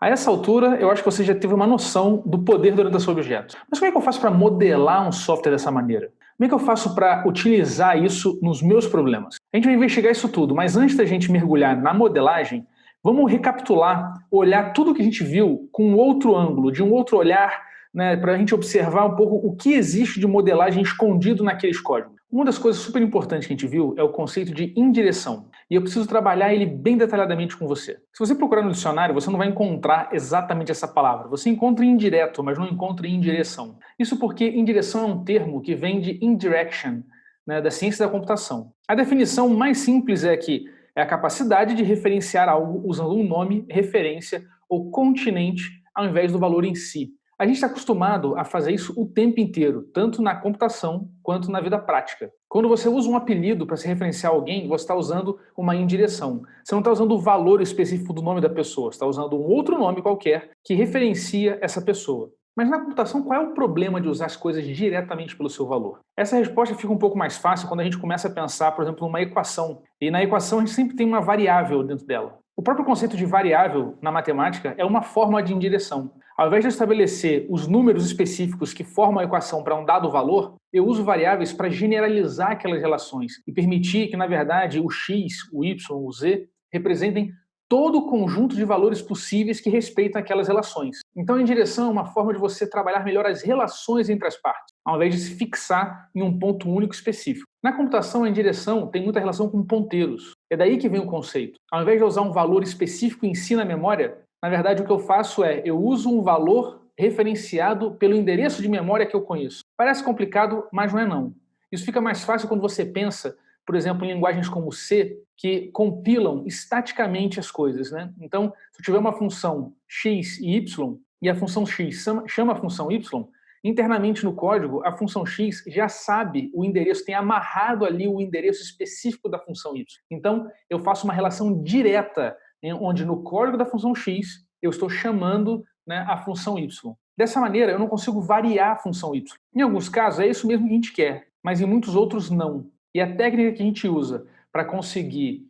A essa altura, eu acho que você já teve uma noção do poder da orientação a objetos. Mas como é que eu faço para modelar um software dessa maneira? Como é que eu faço para utilizar isso nos meus problemas? A gente vai investigar isso tudo, mas antes da gente mergulhar na modelagem, vamos recapitular, olhar tudo que a gente viu com um outro ângulo, de um outro olhar, né, para a gente observar um pouco o que existe de modelagem escondido naqueles códigos. Uma das coisas super importantes que a gente viu é o conceito de indireção. E eu preciso trabalhar ele bem detalhadamente com você. Se você procurar no dicionário, você não vai encontrar exatamente essa palavra. Você encontra indireto, mas não encontra indireção. Isso porque indireção é um termo que vem de indirection, né, da ciência da computação. A definição mais simples é que é a capacidade de referenciar algo usando um nome, referência ou continente ao invés do valor em si. A gente está acostumado a fazer isso o tempo inteiro, tanto na computação quanto na vida prática. Quando você usa um apelido para se referenciar a alguém, você está usando uma indireção. Você não está usando o valor específico do nome da pessoa, você está usando um outro nome qualquer que referencia essa pessoa. Mas na computação, qual é o problema de usar as coisas diretamente pelo seu valor? Essa resposta fica um pouco mais fácil quando a gente começa a pensar, por exemplo, numa equação. E na equação a gente sempre tem uma variável dentro dela. O próprio conceito de variável na matemática é uma forma de indireção. Ao invés de estabelecer os números específicos que formam a equação para um dado valor, eu uso variáveis para generalizar aquelas relações e permitir que, na verdade, o x, o y, o z representem todo o conjunto de valores possíveis que respeitam aquelas relações. Então, a indireção é uma forma de você trabalhar melhor as relações entre as partes, ao invés de se fixar em um ponto único específico. Na computação, a indireção tem muita relação com ponteiros. É daí que vem o conceito. Ao invés de usar um valor específico em si na memória, na verdade, o que eu faço é, eu uso um valor referenciado pelo endereço de memória que eu conheço. Parece complicado, mas não é não. Isso fica mais fácil quando você pensa, por exemplo, em linguagens como C, que compilam estaticamente as coisas, né? Então, se eu tiver uma função x e y, e a função x chama a função y, internamente no código, a função x já sabe o endereço, tem amarrado ali o endereço específico da função y. Então, eu faço uma relação direta, onde no código da função x eu estou chamando, né, a função y. Dessa maneira, eu não consigo variar a função y. Em alguns casos, é isso mesmo que a gente quer, mas em muitos outros, não. E a técnica que a gente usa para conseguir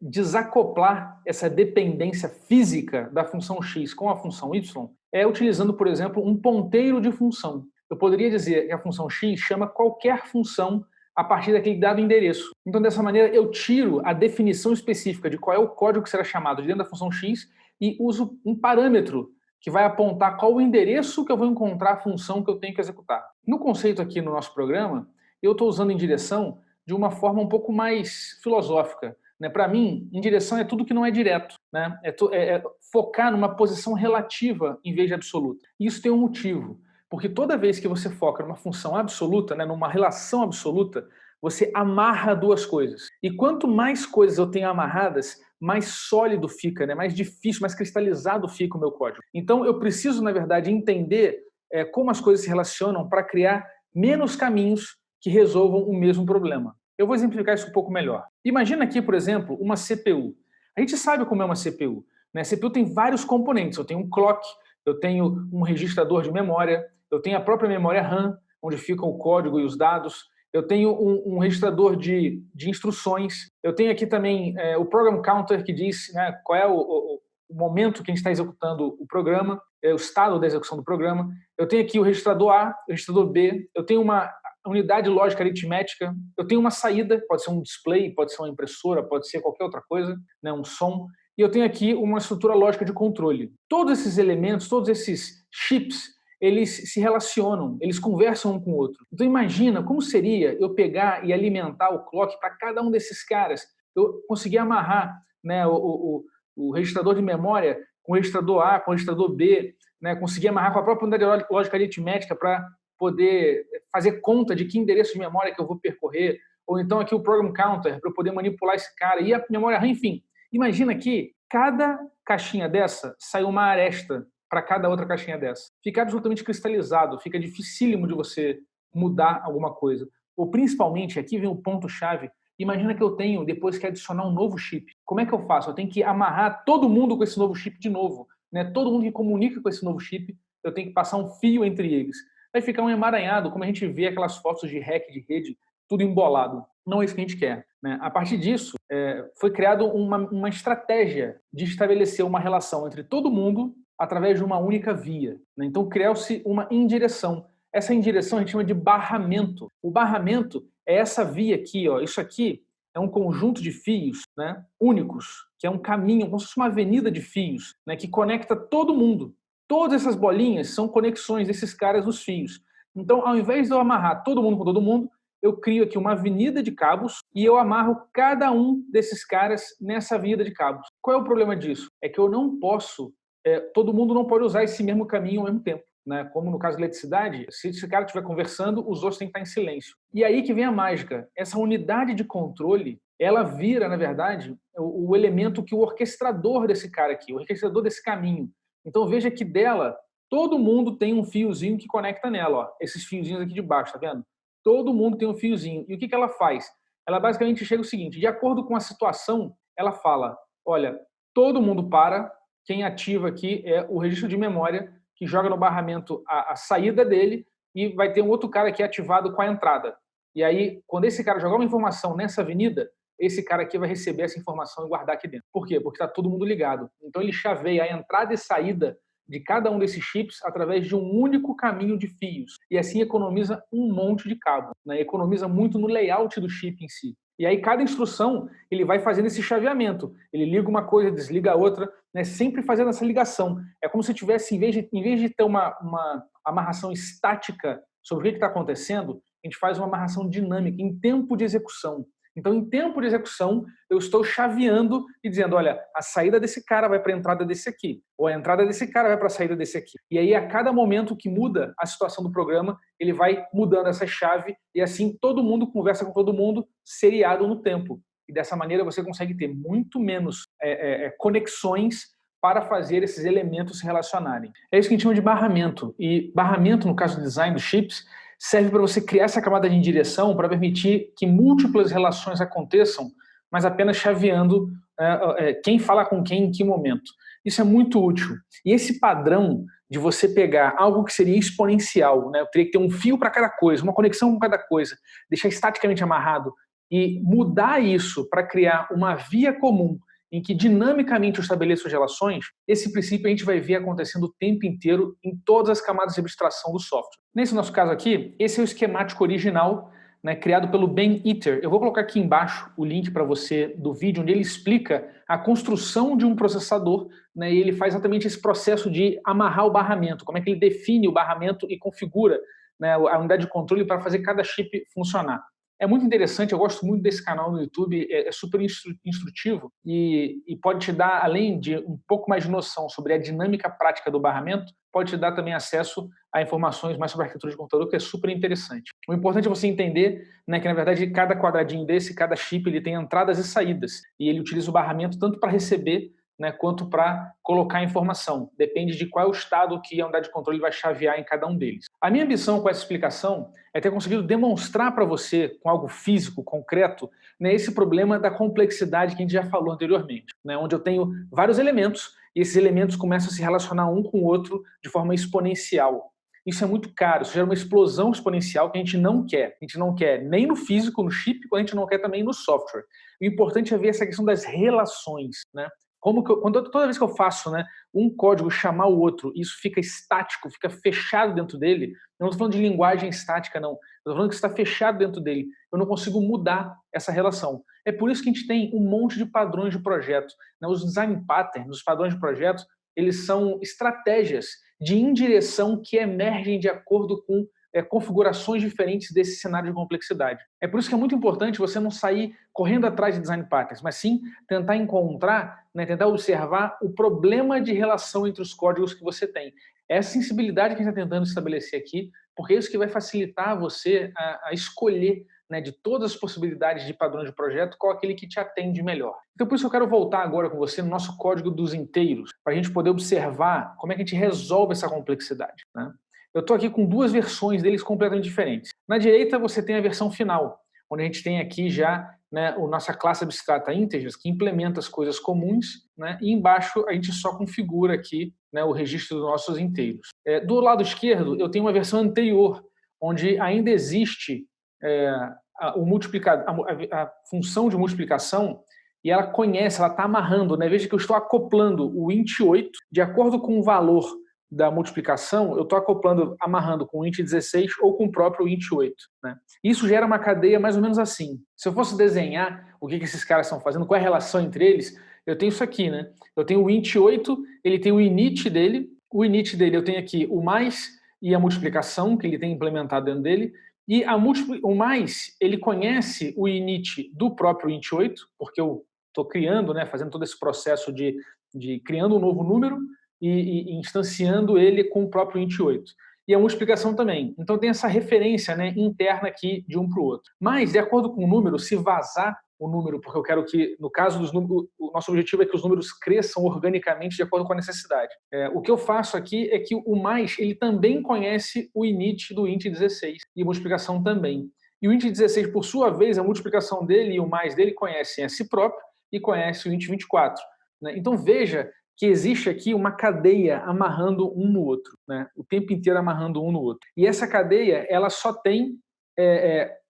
desacoplar essa dependência física da função x com a função y é utilizando, por exemplo, um ponteiro de função. Eu poderia dizer que a função x chama qualquer função a partir daquele dado endereço. Então, dessa maneira, eu tiro a definição específica de qual é o código que será chamado dentro da função x e uso um parâmetro que vai apontar qual o endereço que eu vou encontrar a função que eu tenho que executar. No conceito aqui no nosso programa, eu estou usando indireção de uma forma um pouco mais filosófica. Né? Para mim, indireção é tudo que não é direto. Né? É focar numa posição relativa em vez de absoluta. E isso tem um motivo. Porque toda vez que você foca numa função absoluta, né, numa relação absoluta, você amarra duas coisas. E quanto mais coisas eu tenho amarradas, mais sólido fica, né, mais difícil, mais cristalizado fica o meu código. Então eu preciso, na verdade, entender como as coisas se relacionam para criar menos caminhos que resolvam o mesmo problema. Eu vou exemplificar isso um pouco melhor. Imagina aqui, por exemplo, uma CPU. A gente sabe como é uma CPU. Né? A CPU tem vários componentes. Eu tenho um clock, eu tenho um registrador de memória, eu tenho a própria memória RAM, onde fica o código e os dados, eu tenho um registrador de instruções, eu tenho aqui também o program counter, que diz, né, qual é o momento que a gente está executando o programa, o estado da execução do programa, eu tenho aqui o registrador A, o registrador B, eu tenho uma unidade lógica aritmética, eu tenho uma saída, pode ser um display, pode ser uma impressora, pode ser qualquer outra coisa, né, um som, e eu tenho aqui uma estrutura lógica de controle. Todos esses elementos, todos esses chips, eles se relacionam, eles conversam um com o outro. Então imagina como seria eu pegar e alimentar o clock para cada um desses caras, eu conseguir amarrar, né, o registrador de memória com o registrador A, com o registrador B, né, conseguir amarrar com a própria unidade lógica aritmética para poder fazer conta de que endereço de memória que eu vou percorrer, ou então aqui o program counter para eu poder manipular esse cara, e a memória RAM, enfim. Imagina que cada caixinha dessa sai uma aresta para cada outra caixinha dessa. Fica absolutamente cristalizado, fica dificílimo de você mudar alguma coisa. Ou principalmente, aqui vem o ponto-chave, imagina que eu tenho depois que adicionar um novo chip. Como é que eu faço? Eu tenho que amarrar todo mundo com esse novo chip de novo. Né? Todo mundo que comunica com esse novo chip, eu tenho que passar um fio entre eles. Vai ficar um emaranhado, como a gente vê aquelas fotos de hack de rede, tudo embolado. Não é isso que a gente quer, né? A partir disso, foi criada uma estratégia de estabelecer uma relação entre todo mundo através de uma única via, né? Então, criou-se uma indireção. Essa indireção a gente chama de barramento. O barramento é essa via aqui, ó. Isso aqui é um conjunto de fios, né, únicos, que é um caminho, como se fosse uma avenida de fios, né, que conecta todo mundo. Todas essas bolinhas são conexões desses caras nos fios. Então, ao invés de eu amarrar todo mundo com todo mundo, eu crio aqui uma avenida de cabos e eu amarro cada um desses caras nessa avenida de cabos. Qual é o problema disso? É que eu não posso, todo mundo não pode usar esse mesmo caminho ao mesmo tempo, né? Como no caso da eletricidade, se esse cara estiver conversando, os outros têm que estar em silêncio. E aí que vem a mágica. Essa unidade de controle, ela vira, na verdade, o elemento que o orquestrador desse cara aqui, o orquestrador desse caminho. Então veja que dela, todo mundo tem um fiozinho que conecta nela, ó. Esses fiozinhos aqui de baixo, tá vendo? Todo mundo tem um fiozinho. E o que ela faz? Ela basicamente chega o seguinte, de acordo com a situação, ela fala, olha, todo mundo para, quem ativa aqui é o registro de memória, que joga no barramento a saída dele e vai ter um outro cara aqui ativado com a entrada. E aí, quando esse cara jogar uma informação nessa avenida, esse cara aqui vai receber essa informação e guardar aqui dentro. Por quê? Porque está todo mundo ligado. Então ele chaveia a entrada e saída de cada um desses chips através de um único caminho de fios. E assim economiza um monte de cabo, né? Economiza muito no layout do chip em si. E aí cada instrução ele vai fazendo esse chaveamento. Ele liga uma coisa, desliga a outra, né? Sempre fazendo essa ligação. É como se tivesse, em vez de ter uma amarração estática sobre o que está acontecendo, a gente faz uma amarração dinâmica, em tempo de execução. Então, em tempo de execução, eu estou chaveando e dizendo, olha, a saída desse cara vai para a entrada desse aqui, ou a entrada desse cara vai para a saída desse aqui. E aí, a cada momento que muda a situação do programa, ele vai mudando essa chave e assim todo mundo conversa com todo mundo seriado no tempo. E dessa maneira você consegue ter muito menos conexões para fazer esses elementos se relacionarem. É isso que a gente chama de barramento. E barramento, no caso do design dos chips, serve para você criar essa camada de indireção para permitir que múltiplas relações aconteçam, mas apenas chaveando quem fala com quem em que momento. Isso é muito útil. E esse padrão de você pegar algo que seria exponencial, né? Eu teria que ter um fio para cada coisa, uma conexão com cada coisa, deixar estaticamente amarrado e mudar isso para criar uma via comum em que dinamicamente eu estabeleço as relações, esse princípio a gente vai ver acontecendo o tempo inteiro em todas as camadas de abstração do software. Nesse nosso caso aqui, esse é o esquemático original, né, criado pelo Ben Eater. Eu vou colocar aqui embaixo o link para você do vídeo, onde ele explica a construção de um processador, né, e ele faz exatamente esse processo de amarrar o barramento, como é que ele define o barramento e configura, né, a unidade de controle para fazer cada chip funcionar. É muito interessante, eu gosto muito desse canal no YouTube, é super instrutivo e pode te dar, além de um pouco mais de noção sobre a dinâmica prática do barramento, pode te dar também acesso a informações mais sobre a arquitetura de computador, que é super interessante. O importante é você entender, né, que, na verdade, cada quadradinho desse, cada chip, ele tem entradas e saídas, e ele utiliza o barramento tanto para receber, né, quanto para colocar informação. Depende de qual é o estado que a unidade de controle vai chavear em cada um deles. A minha ambição com essa explicação é ter conseguido demonstrar para você, com algo físico, concreto, né, esse problema da complexidade que a gente já falou anteriormente, né, onde eu tenho vários elementos e esses elementos começam a se relacionar um com o outro de forma exponencial. Isso é muito caro, isso gera uma explosão exponencial que a gente não quer. A gente não quer nem no físico, no chip, a gente não quer também no software. O importante é ver essa questão das relações, né? Toda vez que eu faço, né, um código chamar o outro, isso fica estático, fica fechado dentro dele. Eu não estou falando de linguagem estática, não. Eu estou falando que está fechado dentro dele. Eu não consigo mudar essa relação. É por isso que a gente tem um monte de padrões de projeto, né? Os design patterns, os padrões de projeto, eles são estratégias de indireção que emergem de acordo com configurações diferentes desse cenário de complexidade. É por isso que é muito importante você não sair correndo atrás de design patterns, mas sim tentar encontrar, né, tentar observar o problema de relação entre os códigos que você tem. É a sensibilidade que a gente está tentando estabelecer aqui, porque é isso que vai facilitar você a escolher, né, de todas as possibilidades de padrões de projeto, qual aquele que te atende melhor. Então, por isso eu quero voltar agora com você no nosso código dos inteiros, para a gente poder observar como é que a gente resolve essa complexidade, né? Eu estou aqui com duas versões deles completamente diferentes. Na direita você tem a versão final, onde a gente tem aqui já, né, a nossa classe abstrata integers, que implementa as coisas comuns, né, e embaixo a gente só configura aqui, né, o registro dos nossos inteiros. Do lado esquerdo eu tenho uma versão anterior, onde ainda existe a função de multiplicação e ela conhece, ela está amarrando, né? Veja que eu estou acoplando o int 8 de acordo com o valor da multiplicação, eu estou amarrando com o int 16 ou com o próprio int 8. Né? Isso gera uma cadeia mais ou menos assim. Se eu fosse desenhar o que esses caras estão fazendo, qual é a relação entre eles, eu tenho isso aqui, né? Eu tenho o int 8, ele tem o init dele eu tenho aqui o mais e a multiplicação que ele tem implementado dentro dele, e o mais, ele conhece o init do próprio int 8, porque eu estou criando, né, fazendo todo esse processo de criando um novo número e instanciando ele com o próprio int 8. E a multiplicação também. Então tem essa referência, né, interna aqui de um para o outro. Mas, de acordo com o número, se vazar o número, porque eu quero que, no caso dos números, o nosso objetivo é que os números cresçam organicamente de acordo com a necessidade. O que eu faço aqui é que o mais, ele também conhece o init do int 16 e a multiplicação também. E o int 16, por sua vez, a multiplicação dele e o mais dele conhecem a si próprio e conhece o int 24. Né? Então veja que existe aqui uma cadeia amarrando um no outro, né? O tempo inteiro amarrando um no outro. E essa cadeia, ela só tem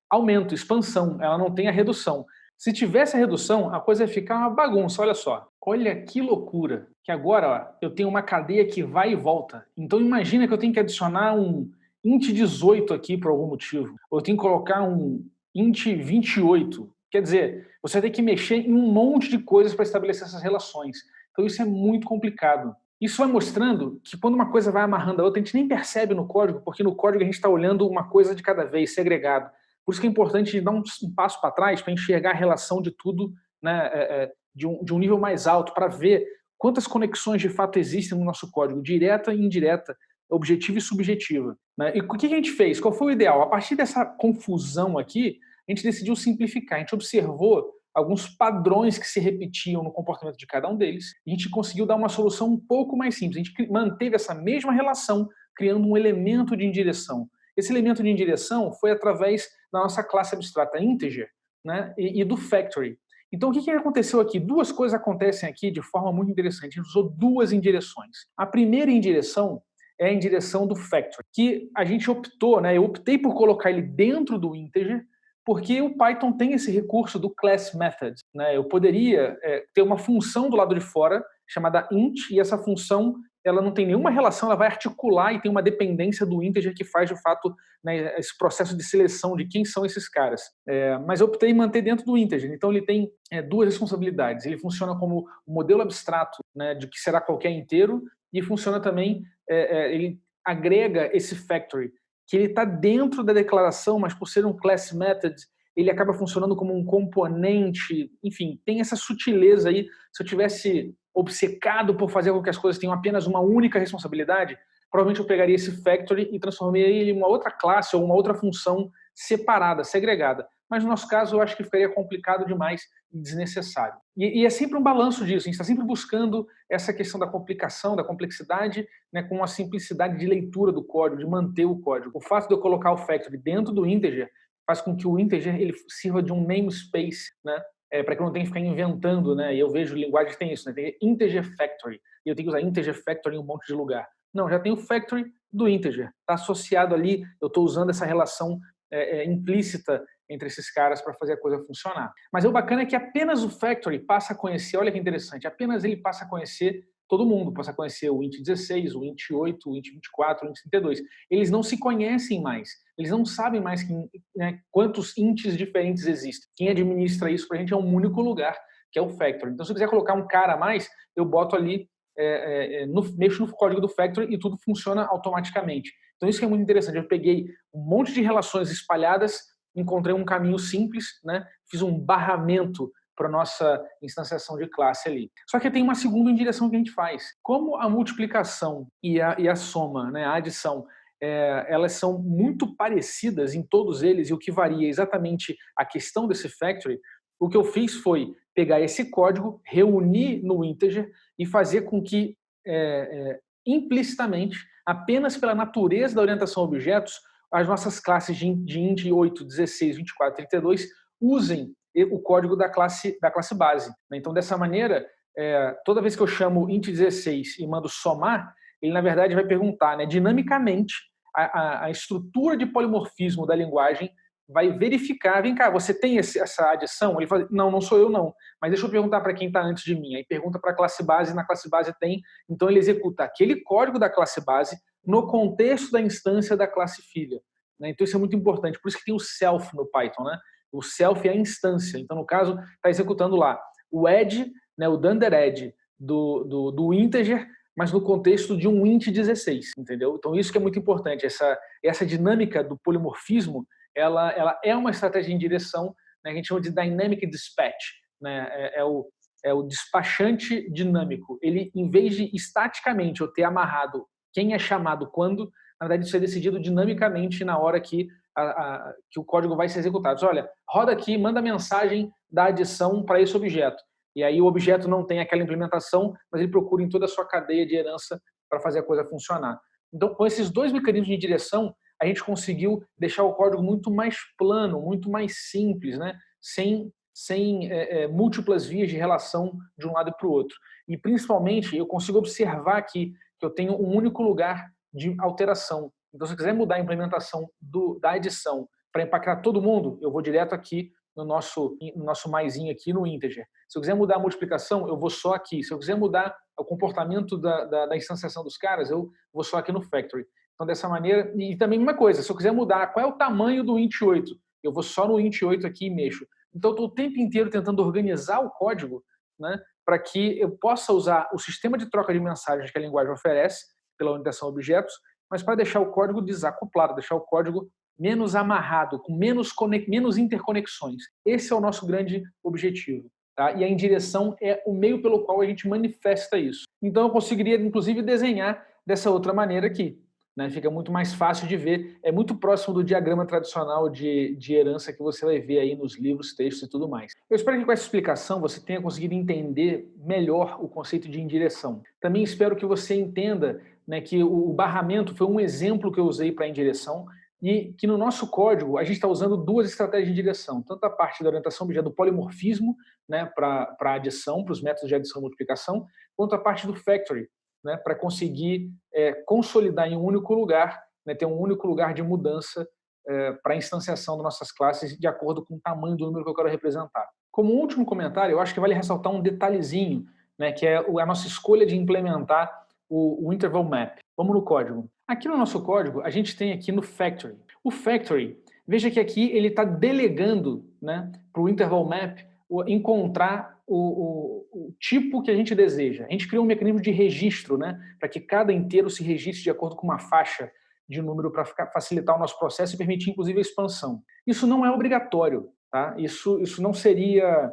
aumento, expansão, ela não tem a redução. Se tivesse a redução, a coisa ia ficar uma bagunça, olha só. Olha que loucura, que agora ó, eu tenho uma cadeia que vai e volta. Então imagina que eu tenho que adicionar um int 18 aqui por algum motivo. Ou eu tenho que colocar um int 28. Quer dizer, você tem que mexer em um monte de coisas para estabelecer essas relações. Então isso é muito complicado. Isso vai mostrando que quando uma coisa vai amarrando a outra, a gente nem percebe no código, porque no código a gente está olhando uma coisa de cada vez, segregado. Por isso que é importante dar um passo para trás para enxergar a relação de tudo, né, de um nível mais alto, para ver quantas conexões de fato existem no nosso código, direta e indireta, objetiva e subjetiva. Né? E o que a gente fez? Qual foi o ideal? A partir dessa confusão aqui, a gente decidiu simplificar. A gente observou alguns padrões que se repetiam no comportamento de cada um deles, e a gente conseguiu dar uma solução um pouco mais simples. A gente manteve essa mesma relação, criando um elemento de indireção. Esse elemento de indireção foi através da nossa classe abstrata integer, né, e do factory. Então, o que aconteceu aqui? Duas coisas acontecem aqui de forma muito interessante. A gente usou duas indireções. A primeira indireção é a indireção do factory, que a gente optou, né, eu optei por colocar ele dentro do integer, porque o Python tem esse recurso do class method. Né? Eu poderia ter uma função do lado de fora chamada int, e essa função ela não tem nenhuma relação, ela vai articular e tem uma dependência do integer que faz, de fato, né, esse processo de seleção de quem são esses caras. Mas eu optei em manter dentro do integer. Então ele tem duas responsabilidades. Ele funciona como um modelo abstrato, né, de que será qualquer inteiro, e funciona também, ele agrega esse factory, que ele está dentro da declaração, mas por ser um class method, ele acaba funcionando como um componente, enfim, tem essa sutileza aí. Se eu tivesse obcecado por fazer com que as coisas tenham apenas uma única responsabilidade, provavelmente eu pegaria esse factory e transformaria ele em uma outra classe ou uma outra função separada, segregada. Mas no nosso caso, eu acho que ficaria complicado demais e desnecessário. E é sempre um balanço disso, a gente está sempre buscando essa questão da complicação, da complexidade, né, com a simplicidade de leitura do código, de manter o código. O fato de eu colocar o factory dentro do integer faz com que o integer ele sirva de um namespace, né, para que eu não tenha que ficar inventando, né? E eu vejo linguagem que tem isso, né? Tem integer factory, e eu tenho que usar integer factory em um monte de lugar. Não, já tem o factory do integer, está associado ali, eu estou usando essa relação implícita entre esses caras para fazer a coisa funcionar. Mas o bacana é que apenas o factory passa a conhecer, olha que interessante, apenas ele passa a conhecer todo mundo, passa a conhecer o int 16, o int 8, o int 24, o int 32. Eles não se conhecem mais, eles não sabem mais quantos ints diferentes existem. Quem administra isso para a gente é um único lugar, que é o factory. Então, se eu quiser colocar um cara a mais, eu boto ali, mexo no código do factory e tudo funciona automaticamente. Então, isso que é muito interessante. Eu peguei um monte de relações espalhadas, encontrei um caminho simples, né? Fiz um barramento para a nossa instanciação de classe ali. Só que tem uma segunda indireção que a gente faz. Como a multiplicação e a soma, né, a adição, elas são muito parecidas em todos eles, e o que varia é exatamente a questão desse factory, o que eu fiz foi pegar esse código, reunir no integer e fazer com que, implicitamente, apenas pela natureza da orientação a objetos, as nossas classes de int 8, 16, 24, 32 usem o código da classe base. Então, dessa maneira, toda vez que eu chamo int 16 e mando somar, ele, na verdade, vai perguntar, né, dinamicamente, a estrutura de polimorfismo da linguagem vai verificar, vem cá, você tem essa adição? Ele fala, não, não sou eu não, mas deixa eu perguntar para quem está antes de mim. Aí pergunta para a classe base, na classe base tem, então ele executa aquele código da classe base no contexto da instância da classe filha. Né? Então isso é muito importante, por isso que tem o self no Python. Né? O self é a instância, então no caso está executando lá o add, né, o dunder add do integer, mas no contexto de um int 16, entendeu? Então isso que é muito importante, essa dinâmica do polimorfismo, ela é uma estratégia em direção, né, que a gente chama de dynamic dispatch, né, é o despachante dinâmico. Ele, em vez de estaticamente eu ter amarrado quem é chamado quando, na verdade isso é decidido dinamicamente na hora que o código vai ser executado. Olha, roda aqui, manda mensagem da adição para esse objeto. E aí o objeto não tem aquela implementação, mas ele procura em toda a sua cadeia de herança para fazer a coisa funcionar. Então, com esses dois mecanismos de direção, a gente conseguiu deixar o código muito mais plano, muito mais simples, né? sem múltiplas vias de relação de um lado para o outro. E, principalmente, eu consigo observar aqui que eu tenho um único lugar de alteração. Então, se eu quiser mudar a implementação da adição para impactar todo mundo, eu vou direto aqui no nosso maisinho aqui no integer. Se eu quiser mudar a multiplicação, eu vou só aqui. Se eu quiser mudar o comportamento da instanciação dos caras, eu vou só aqui no factory. Então, dessa maneira, e também uma coisa, se eu quiser mudar qual é o tamanho do int 8, eu vou só no int 8 aqui e mexo. Então, eu estou o tempo inteiro tentando organizar o código, né, para que eu possa usar o sistema de troca de mensagens que a linguagem oferece, pela orientação a objetos, mas para deixar o código desacoplado, deixar o código menos amarrado, com menos interconexões. Esse é o nosso grande objetivo. Tá? E a indireção é o meio pelo qual a gente manifesta isso. Então eu conseguiria, inclusive, desenhar dessa outra maneira aqui. Né? Fica muito mais fácil de ver. É muito próximo do diagrama tradicional de herança que você vai ver aí nos livros, textos e tudo mais. Eu espero que com essa explicação você tenha conseguido entender melhor o conceito de indireção. Também espero que você entenda, né, que o barramento foi um exemplo que eu usei para indireção, e que no nosso código a gente está usando duas estratégias de direção, tanto a parte da orientação objeto do polimorfismo, né, para adição, para os métodos de adição e multiplicação, quanto a parte do factory, né, para conseguir consolidar em um único lugar, né, ter um único lugar de mudança para a instanciação das nossas classes de acordo com o tamanho do número que eu quero representar. Como último comentário, eu acho que vale ressaltar um detalhezinho, né, que é a nossa escolha de implementar o interval map. Vamos no código. Aqui no nosso código, a gente tem aqui no factory. O factory, veja que aqui ele está delegando, né, para o interval map encontrar o tipo que a gente deseja. A gente criou um mecanismo de registro, né, para que cada inteiro se registre de acordo com uma faixa de número para facilitar o nosso processo e permitir, inclusive, a expansão. Isso não é obrigatório. Tá? Isso não seria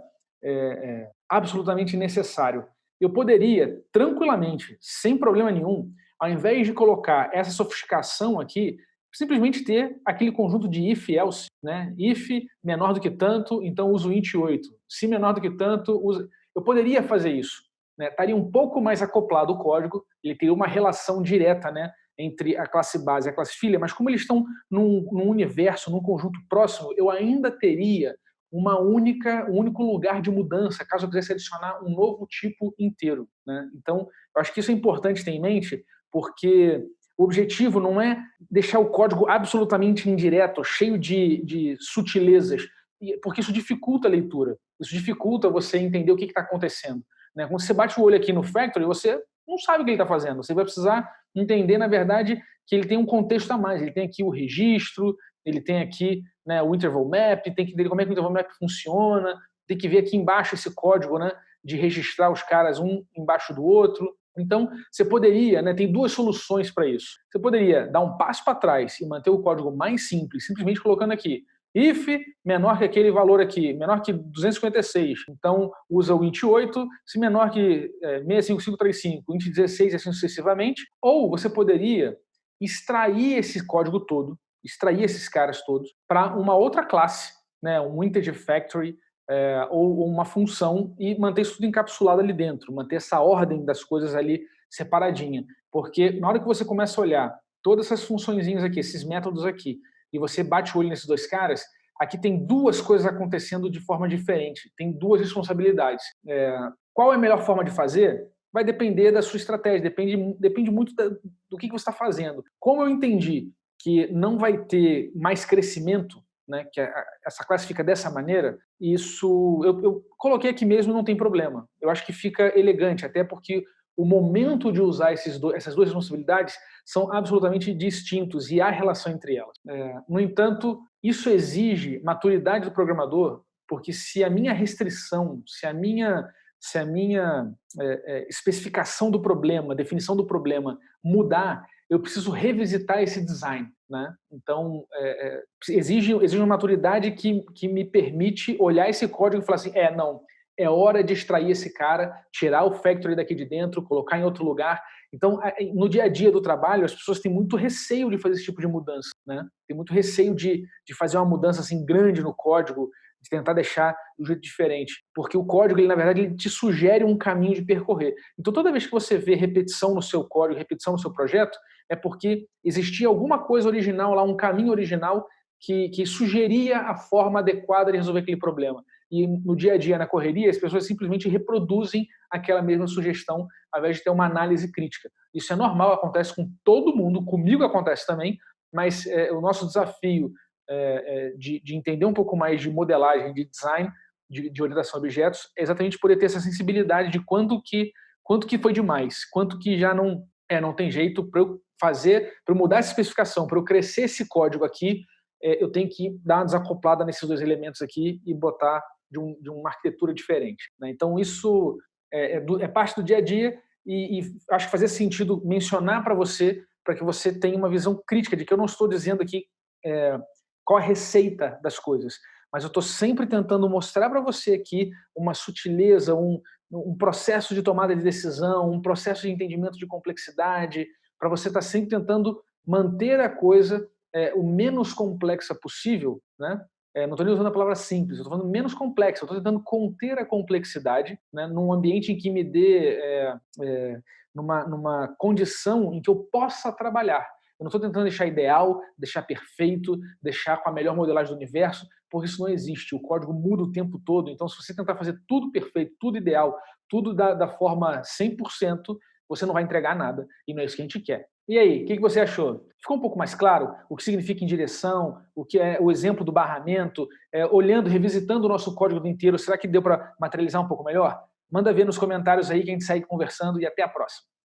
absolutamente necessário. Eu poderia, tranquilamente, sem problema nenhum, ao invés de colocar essa sofisticação aqui, simplesmente ter aquele conjunto de if e else, né? If menor do que tanto, então uso int 8. Se menor do que tanto, uso... Eu poderia fazer isso. Né? Estaria um pouco mais acoplado o código, ele teria uma relação direta, né, entre a classe base e a classe filha, mas como eles estão num universo, num conjunto próximo, eu ainda teria um único lugar de mudança, caso eu quisesse adicionar um novo tipo inteiro. Né? Então, eu acho que isso é importante ter em mente, porque o objetivo não é deixar o código absolutamente indireto, cheio de sutilezas, porque isso dificulta a leitura, isso dificulta você entender o que está acontecendo. Né? Quando você bate o olho aqui no factory, você não sabe o que ele está fazendo, você vai precisar entender, na verdade, que ele tem um contexto a mais, ele tem aqui o registro, ele tem aqui, né, o interval map, tem que entender como é que o interval map funciona, tem que ver aqui embaixo esse código, né, de registrar os caras um embaixo do outro. Então, você poderia, né, tem duas soluções para isso. Você poderia dar um passo para trás e manter o código mais simples, simplesmente colocando aqui if menor que aquele valor aqui, menor que 256, então usa o int 8, se menor que 65535, int 16 e assim sucessivamente. Ou você poderia extrair esse código todo, extrair esses caras todos para uma outra classe, né, um integer factory, ou uma função, e manter isso tudo encapsulado ali dentro, manter essa ordem das coisas ali separadinha. Porque na hora que você começa a olhar todas essas funçõezinhas aqui, esses métodos aqui, e você bate o olho nesses dois caras, aqui tem duas coisas acontecendo de forma diferente, tem duas responsabilidades. Qual é a melhor forma de fazer? Vai depender da sua estratégia, depende muito do que você está fazendo. Como eu entendi que não vai ter mais crescimento né, que essa classe fica dessa maneira, isso eu coloquei aqui mesmo, não tem problema. Eu acho que fica elegante, até porque o momento de usar essas duas responsabilidades são absolutamente distintos e há relação entre elas. No entanto, isso exige maturidade do programador, porque se a minha restrição, se a minha especificação do problema, definição do problema mudar, eu preciso revisitar esse design, né? Então, exige uma maturidade que me permite olhar esse código e falar assim, não, é hora de extrair esse cara, tirar o factory daqui de dentro, colocar em outro lugar. Então, no dia a dia do trabalho, as pessoas têm muito receio de fazer esse tipo de mudança, né? Tem muito receio de fazer uma mudança assim grande no código, de tentar deixar de um jeito diferente, porque o código, ele, na verdade, ele te sugere um caminho de percorrer. Então, toda vez que você vê repetição no seu código, repetição no seu projeto, é porque existia alguma coisa original lá, um caminho original que sugeria a forma adequada de resolver aquele problema. E no dia a dia, na correria, as pessoas simplesmente reproduzem aquela mesma sugestão, ao invés de ter uma análise crítica. Isso é normal, acontece com todo mundo, comigo acontece também, mas o nosso desafio de entender um pouco mais de modelagem, de design, de orientação a objetos, é exatamente poder ter essa sensibilidade de quanto que foi demais, quanto que já não tem jeito para eu fazer, para eu mudar essa especificação, para eu crescer esse código aqui, eu tenho que dar uma desacoplada nesses dois elementos aqui e botar de uma arquitetura diferente, né? Então, isso é parte do dia a dia e acho que fazia sentido mencionar para que você tenha uma visão crítica de que eu não estou dizendo aqui qual a receita das coisas, mas eu estou sempre tentando mostrar para você aqui uma sutileza, um processo de tomada de decisão, um processo de entendimento de complexidade, para você estar sempre tentando manter a coisa o menos complexa possível, né? Não estou nem usando a palavra simples, eu estou falando menos complexa, eu estou tentando conter a complexidade, né, num ambiente em que me dê numa condição em que eu possa trabalhar. Eu não estou tentando deixar ideal, deixar perfeito, deixar com a melhor modelagem do universo, porque isso não existe. O código muda o tempo todo, então se você tentar fazer tudo perfeito, tudo ideal, tudo da forma 100%, você não vai entregar nada, e não é isso que a gente quer. E aí, o que você achou? Ficou um pouco mais claro o que significa indireção, o que é o exemplo do barramento, olhando, revisitando o nosso código inteiro, será que deu para materializar um pouco melhor? Manda ver nos comentários aí que a gente segue conversando e até a próxima.